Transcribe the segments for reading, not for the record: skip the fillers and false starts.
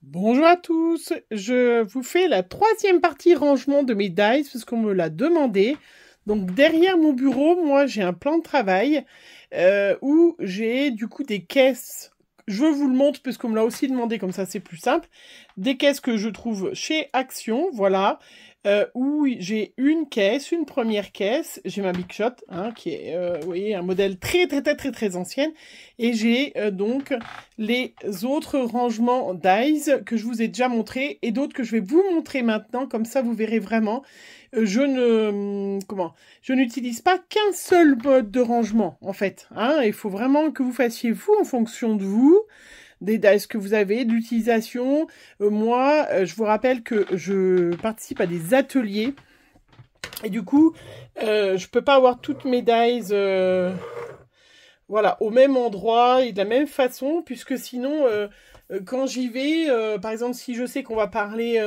Bonjour à tous, je vous fais la troisième partie rangement de mes dies parce qu'on me l'a demandé. Donc derrière mon bureau, moi j'ai un plan de travail où j'ai du coup des caisses. Je vous le montre parce qu'on me l'a aussi demandé, comme ça c'est plus simple. Des caisses que je trouve chez Action, voilà. Où j'ai une caisse, une première caisse, j'ai ma Big Shot, hein, qui est, vous voyez, un modèle très ancienne, et j'ai donc les autres rangements dies que je vous ai déjà montré, et d'autres que je vais vous montrer maintenant, comme ça vous verrez vraiment. Je n'utilise pas qu'un seul mode de rangement, en fait, hein, il faut vraiment que vous fassiez vous en fonction de vous, des dies que vous avez, d'utilisation. Moi, je vous rappelle que je participe à des ateliers et du coup, je peux pas avoir toutes mes dies voilà, au même endroit et de la même façon, puisque sinon, quand j'y vais, par exemple, si je sais qu'on va parler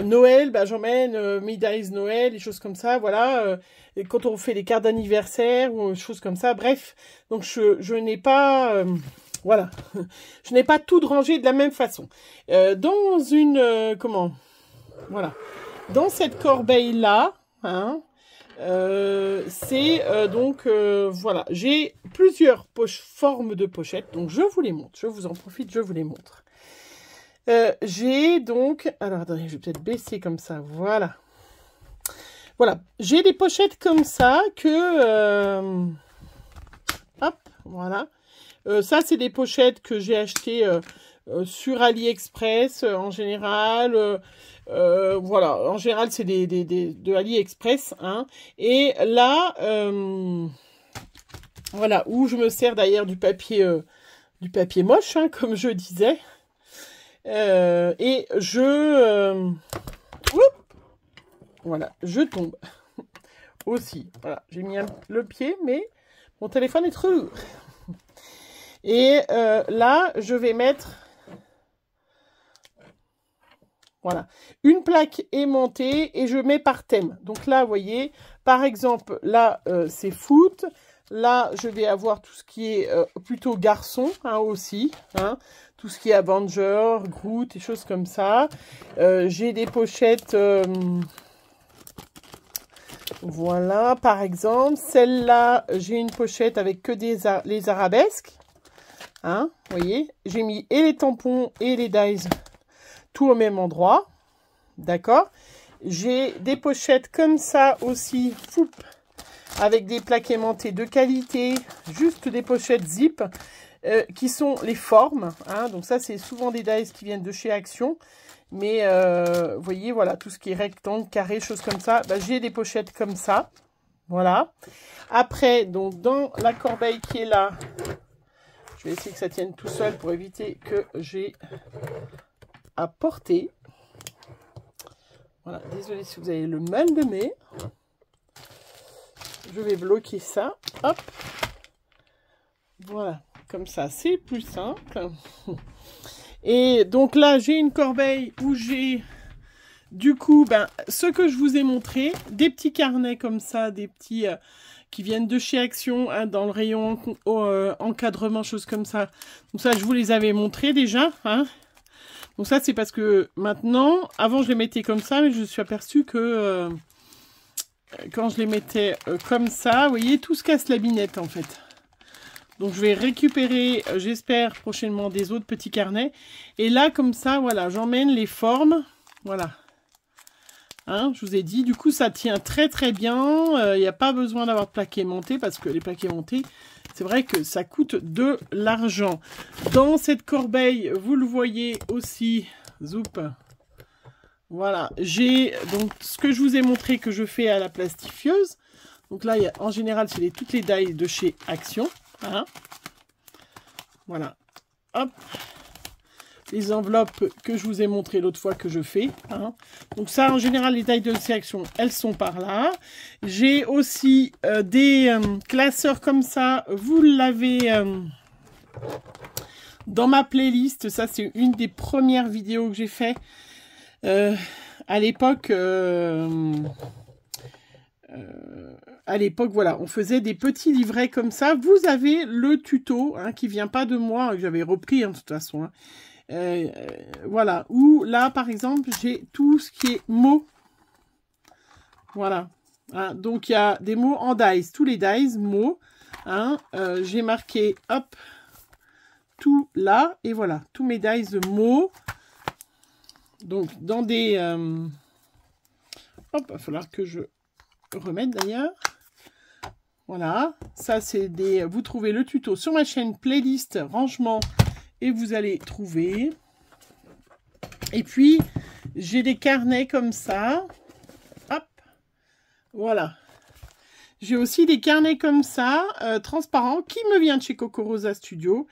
Noël, bah, j'emmène mes dies Noël, des choses comme ça, voilà. Et quand on fait des cartes d'anniversaire ou des choses comme ça, bref. Donc, je n'ai pas... voilà, je n'ai pas tout rangé de la même façon. Dans une, voilà, dans cette corbeille-là, hein, c'est donc, voilà, j'ai plusieurs formes de pochettes, donc je vous les montre, je vous en profite, je vous les montre. J'ai donc, alors attendez, je vais peut-être baisser comme ça, voilà. Voilà, j'ai des pochettes comme ça que, hop, voilà. Ça, c'est des pochettes que j'ai achetées sur AliExpress en général. Voilà, en général, c'est de AliExpress. Hein. Et là, voilà, où je me sers d'ailleurs du papier moche, hein, comme je disais. Et voilà, je tombe aussi. Voilà, j'ai mis le pied, mais mon téléphone est trop lourd. Et là, je vais mettre, voilà, une plaque aimantée et je mets par thème. Donc là, vous voyez, par exemple, là, c'est foot. Là, je vais avoir tout ce qui est plutôt garçon, hein, aussi. Hein, tout ce qui est Avenger, Groot, et choses comme ça. J'ai des pochettes... voilà, par exemple, celle-là, j'ai une pochette avec que les arabesques. Hein, vous voyez, j'ai mis et les tampons et les dies tout au même endroit. D'accord. J'ai des pochettes comme ça aussi, foup, avec des plaques aimantées de qualité, juste des pochettes zip, qui sont les formes. Hein, donc ça, c'est souvent des dies qui viennent de chez Action. Mais, vous voyez, voilà, tout ce qui est rectangle, carré, choses comme ça, bah, j'ai des pochettes comme ça. Voilà. Après, donc, dans la corbeille qui est là, je vais essayer que ça tienne tout seul pour éviter que j'ai à porter. Voilà, désolé si vous avez le mal de mer. Je vais bloquer ça. Hop. Voilà, comme ça, c'est plus simple. Et donc là, j'ai une corbeille où j'ai, du coup, ben, ce que je vous ai montré, des petits carnets comme ça, des petits... qui viennent de chez Action, hein, dans le rayon encadrement, choses comme ça. Donc ça, je vous les avais montrés déjà. Hein. Donc ça, c'est parce que maintenant, avant je les mettais comme ça, mais je me suis aperçue que quand je les mettais comme ça, vous voyez, tout se casse la binette en fait. Donc je vais récupérer, j'espère, prochainement des autres petits carnets. Et là, comme ça, voilà, j'emmène les formes. Voilà. Hein, je vous ai dit, du coup, ça tient très bien. Il n'y a pas besoin d'avoir de plaques aimantées parce que les plaques aimantées, c'est vrai que ça coûte de l'argent. Dans cette corbeille, vous le voyez aussi, zoup. Voilà, j'ai donc ce que je vous ai montré que je fais à la plastifieuse. Donc là, en général, c'est toutes les dies de chez Action. Hein. Voilà, hop. Les enveloppes que je vous ai montré l'autre fois que je fais. Hein. Donc ça, en général, les tailles de sélection, elles sont par là. J'ai aussi des classeurs comme ça. Vous l'avez dans ma playlist. Ça, c'est une des premières vidéos que j'ai fait à l'époque. À l'époque, voilà, on faisait des petits livrets comme ça. Vous avez le tuto, hein, qui vient pas de moi, que j'avais repris, hein, de toute façon, hein. Voilà. Ou là, par exemple, j'ai tout ce qui est mots. Voilà. Hein, donc, il y a des mots en dice. Tous les dice, mots. Hein, j'ai marqué, hop, tout là. Et voilà. Tous mes dice de mots. Donc, dans des... hop, il va falloir que je remette d'ailleurs. Voilà. Ça, c'est des... Vous trouvez le tuto sur ma chaîne playlist rangement. Et vous allez trouver. Et puis, j'ai des carnets comme ça. Hop. Voilà. J'ai aussi des carnets comme ça, transparents, qui me viennent de chez Coco Rosa Studio.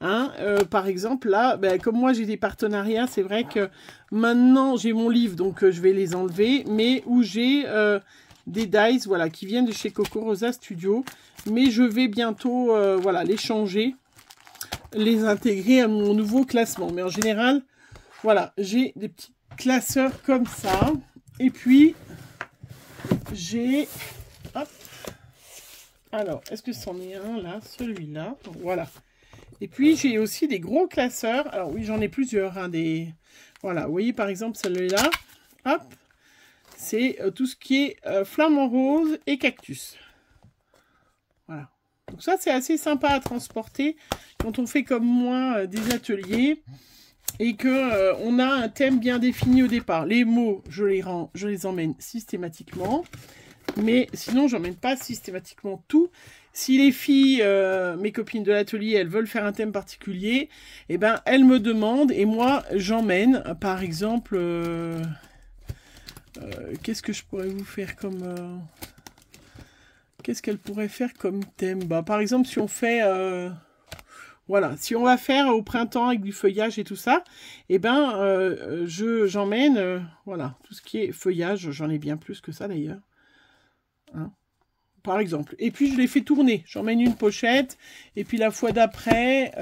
Hein, par exemple, là, ben, comme moi j'ai des partenariats, c'est vrai que maintenant j'ai mon livre, donc je vais les enlever. Mais où j'ai des dice, voilà, qui viennent de chez Coco Rosa Studio. Mais je vais bientôt, voilà, les changer, les intégrer à mon nouveau classement. Mais en général, voilà, j'ai des petits classeurs comme ça. Et puis, j'ai... Hop. Alors, est-ce que c'en est un là? Celui-là. Voilà. Et puis, j'ai aussi des gros classeurs. Alors oui, j'en ai plusieurs. Hein, des... Voilà, vous voyez par exemple celui-là. Hop. C'est tout ce qui est flamant rose et cactus. Voilà. Donc ça, c'est assez sympa à transporter quand on fait comme moi des ateliers et que on a un thème bien défini au départ. Les mots, je les emmène systématiquement. Mais sinon, j'emmène pas systématiquement tout. Si les filles, mes copines de l'atelier, elles veulent faire un thème particulier, eh ben, elles me demandent et moi, j'emmène. Par exemple, qu'est-ce que je pourrais vous faire comme... Qu'est-ce qu'elle pourrait faire comme thème? Bah, par exemple, si on fait... voilà, si on va faire au printemps avec du feuillage et tout ça, eh ben, j'emmène, voilà, tout ce qui est feuillage. J'en ai bien plus que ça d'ailleurs. Hein, par exemple. Et puis je les fais tourner. J'emmène une pochette. Et puis la fois d'après,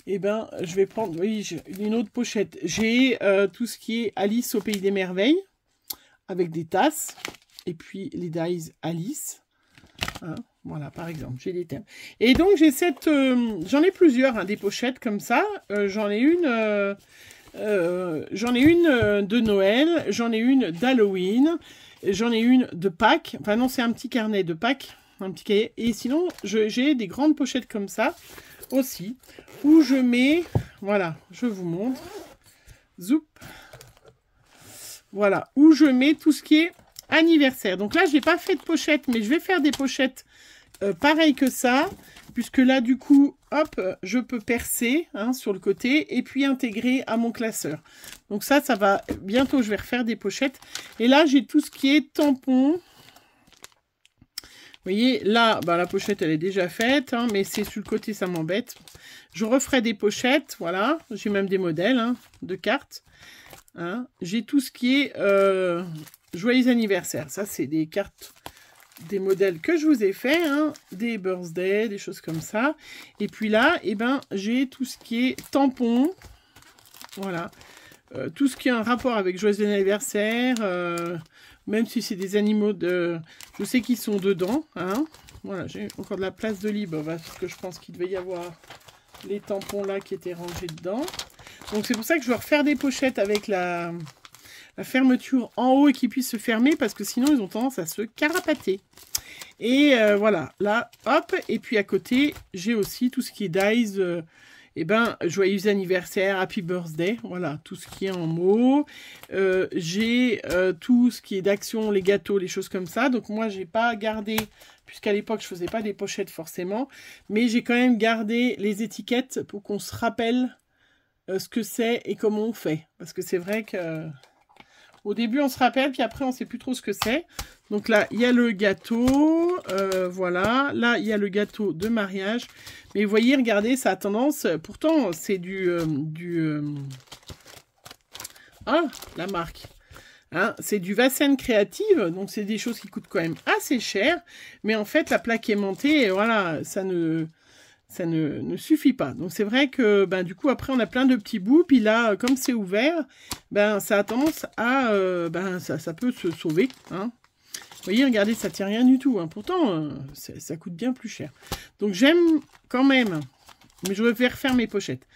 eh ben, je vais prendre, oui, une autre pochette. J'ai tout ce qui est Alice au Pays des Merveilles avec des tasses. Et puis les dies Alice. Hein, voilà, par exemple, j'ai des thèmes. Et donc j'ai cette, j'en ai plusieurs, hein, des pochettes comme ça. J'en ai une de Noël. J'en ai une d'Halloween. J'en ai une de Pâques. Enfin non, c'est un petit carnet de Pâques. Un petit cahier. Et sinon, j'ai des grandes pochettes comme ça aussi. Où je mets... Voilà, je vous montre. Zoup. Voilà, où je mets tout ce qui est anniversaire. Donc là, je n'ai pas fait de pochette, mais je vais faire des pochettes pareilles que ça. Puisque là, du coup, hop, je peux percer hein, sur le côté et puis intégrer à mon classeur. Donc ça va... Bientôt, je vais refaire des pochettes. Et là, j'ai tout ce qui est tampon. Vous voyez, là, bah, la pochette, elle est déjà faite. Hein, mais c'est sur le côté, ça m'embête. Je referai des pochettes, voilà. J'ai même des modèles hein, de cartes. Hein. J'ai tout ce qui est joyeux anniversaire. Ça, c'est des cartes... des modèles que je vous ai fait, hein, des birthday, des choses comme ça. Et puis là, eh ben, j'ai tout ce qui est tampon. Voilà. Tout ce qui a un rapport avec joyeux anniversaire. Même si c'est des animaux de... Je sais qu'ils sont dedans. Hein. Voilà, j'ai encore de la place de libre. Parce que je pense qu'il devait y avoir les tampons là qui étaient rangés dedans. Donc c'est pour ça que je vais refaire des pochettes avec la fermeture en haut et qui puisse se fermer parce que sinon ils ont tendance à se carapater. Et voilà, là, hop, et puis à côté, j'ai aussi tout ce qui est dies, eh ben, joyeux anniversaire, happy birthday, voilà, tout ce qui est en mots. J'ai tout ce qui est d'action, les gâteaux, les choses comme ça. Donc moi, j'ai pas gardé, puisqu'à l'époque, je faisais pas des pochettes forcément, mais j'ai quand même gardé les étiquettes pour qu'on se rappelle ce que c'est et comment on fait. Parce que c'est vrai que... Au début, on se rappelle, puis après, on ne sait plus trop ce que c'est. Donc là, il y a le gâteau. Voilà. Là, il y a le gâteau de mariage. Mais vous voyez, regardez, ça a tendance... Pourtant, c'est Ah, la marque. Hein, c'est du Vassen Créative. Donc, c'est des choses qui coûtent quand même assez cher. Mais en fait, la plaque aimantée, et voilà, ça ne suffit pas. Donc c'est vrai que ben, du coup après on a plein de petits bouts, puis là comme c'est ouvert, ben ça a tendance à ben ça peut se sauver. Hein. Vous voyez, regardez, ça tient rien du tout. Hein. Pourtant ça coûte bien plus cher. Donc j'aime quand même, mais je vais refaire mes pochettes.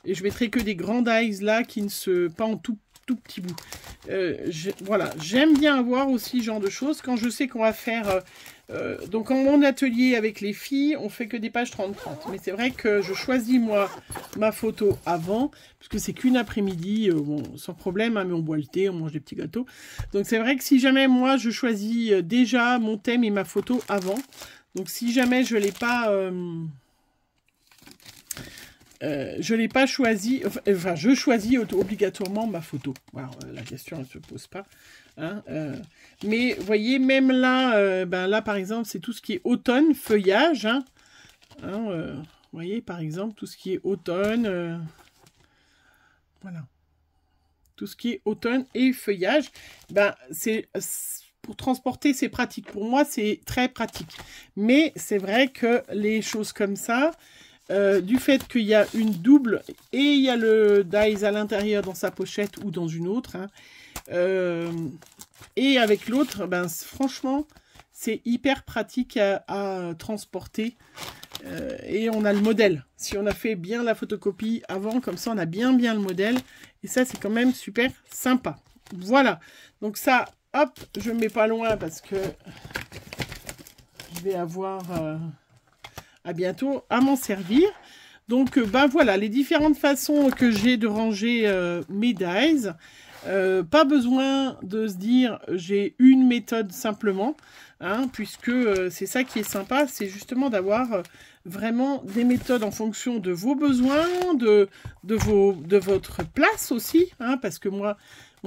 Et je mettrai que des grands dies là, qui ne se... pas en tout petit bout. Voilà, j'aime bien avoir aussi ce genre de choses. Quand je sais qu'on va faire... donc en mon atelier avec les filles, on fait que des pages 30-30. Mais c'est vrai que je choisis moi ma photo avant, parce que c'est qu'une après-midi, bon, sans problème, hein, mais on boit le thé, on mange des petits gâteaux. Donc c'est vrai que si jamais moi je choisis déjà mon thème et ma photo avant, donc si jamais je l'ai pas... je l'ai pas choisi, enfin je choisis obligatoirement ma photo. Alors, la question ne se pose pas. Hein, mais vous voyez, même là, ben là par exemple, c'est tout ce qui est automne, feuillage. Hein, vous voyez, par exemple, tout ce qui est automne. Voilà. Tout ce qui est automne et feuillage, ben c'est... Pour transporter, c'est pratique. Pour moi, c'est très pratique. Mais c'est vrai que les choses comme ça... du fait qu'il y a une double et il y a le dies à l'intérieur dans sa pochette ou dans une autre. Hein, et avec l'autre, ben, franchement, c'est hyper pratique à transporter. Et on a le modèle. Si on a fait bien la photocopie avant, comme ça, on a bien le modèle. Et ça, c'est quand même super sympa. Voilà. Donc ça, hop, je ne mets pas loin parce que je vais avoir... à bientôt à m'en servir. Donc, ben voilà, les différentes façons que j'ai de ranger mes dies. Pas besoin de se dire, j'ai une méthode simplement, hein, puisque c'est ça qui est sympa, c'est justement d'avoir vraiment des méthodes en fonction de vos besoins, de votre place aussi, hein, parce que moi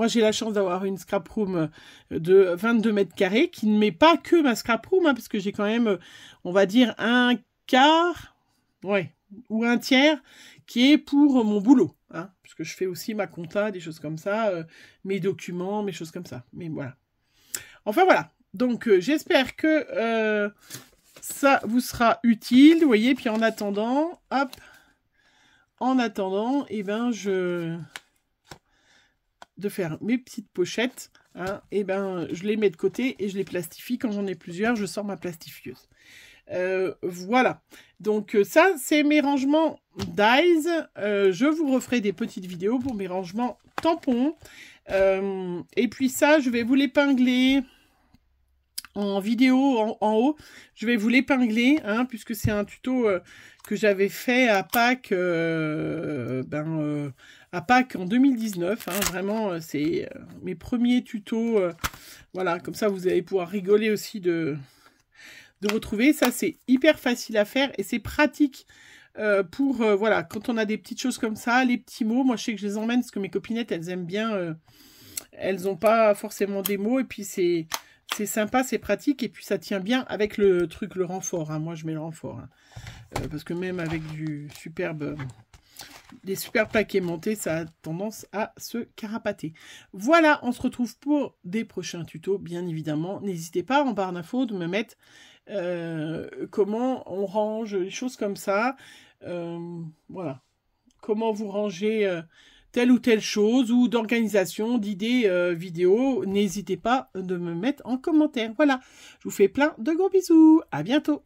j'ai la chance d'avoir une scrap room de 22 mètres carrés, qui ne met pas que ma scrap room, hein, parce que j'ai quand même, on va dire, un quart, ouais, ou un tiers qui est pour mon boulot, hein, parce que je fais aussi ma compta, des choses comme ça, mes documents, mes choses comme ça, mais voilà. Enfin voilà, donc j'espère que ça vous sera utile, vous voyez, puis en attendant, hop, et ben de faire mes petites pochettes, hein, et ben je les mets de côté et je les plastifie. Quand j'en ai plusieurs, je sors ma plastifieuse. Voilà, donc ça c'est mes rangements dies. Je vous referai des petites vidéos pour mes rangements tampons, et puis ça je vais vous l'épingler en vidéo en haut. Je vais vous l'épingler, hein, puisque c'est un tuto que j'avais fait à Pâques, à Pâques en 2019, hein, vraiment c'est mes premiers tutos, voilà, comme ça vous allez pouvoir rigoler aussi de retrouver. Ça c'est hyper facile à faire et c'est pratique pour voilà, quand on a des petites choses comme ça, les petits mots. Moi je sais que je les emmène parce que mes copinettes elles aiment bien, elles n'ont pas forcément des mots, et puis c'est sympa, c'est pratique, et puis ça tient bien avec le truc, le renfort, hein. Moi je mets le renfort, hein. Parce que même avec des superbes paquets montés, ça a tendance à se carapater. Voilà, on se retrouve pour des prochains tutos, bien évidemment. N'hésitez pas en barre d'infos de me mettre comment on range les choses comme ça. Voilà, comment vous rangez telle ou telle chose, ou d'organisation, d'idées vidéo. N'hésitez pas de me mettre en commentaire. Voilà, je vous fais plein de gros bisous. À bientôt.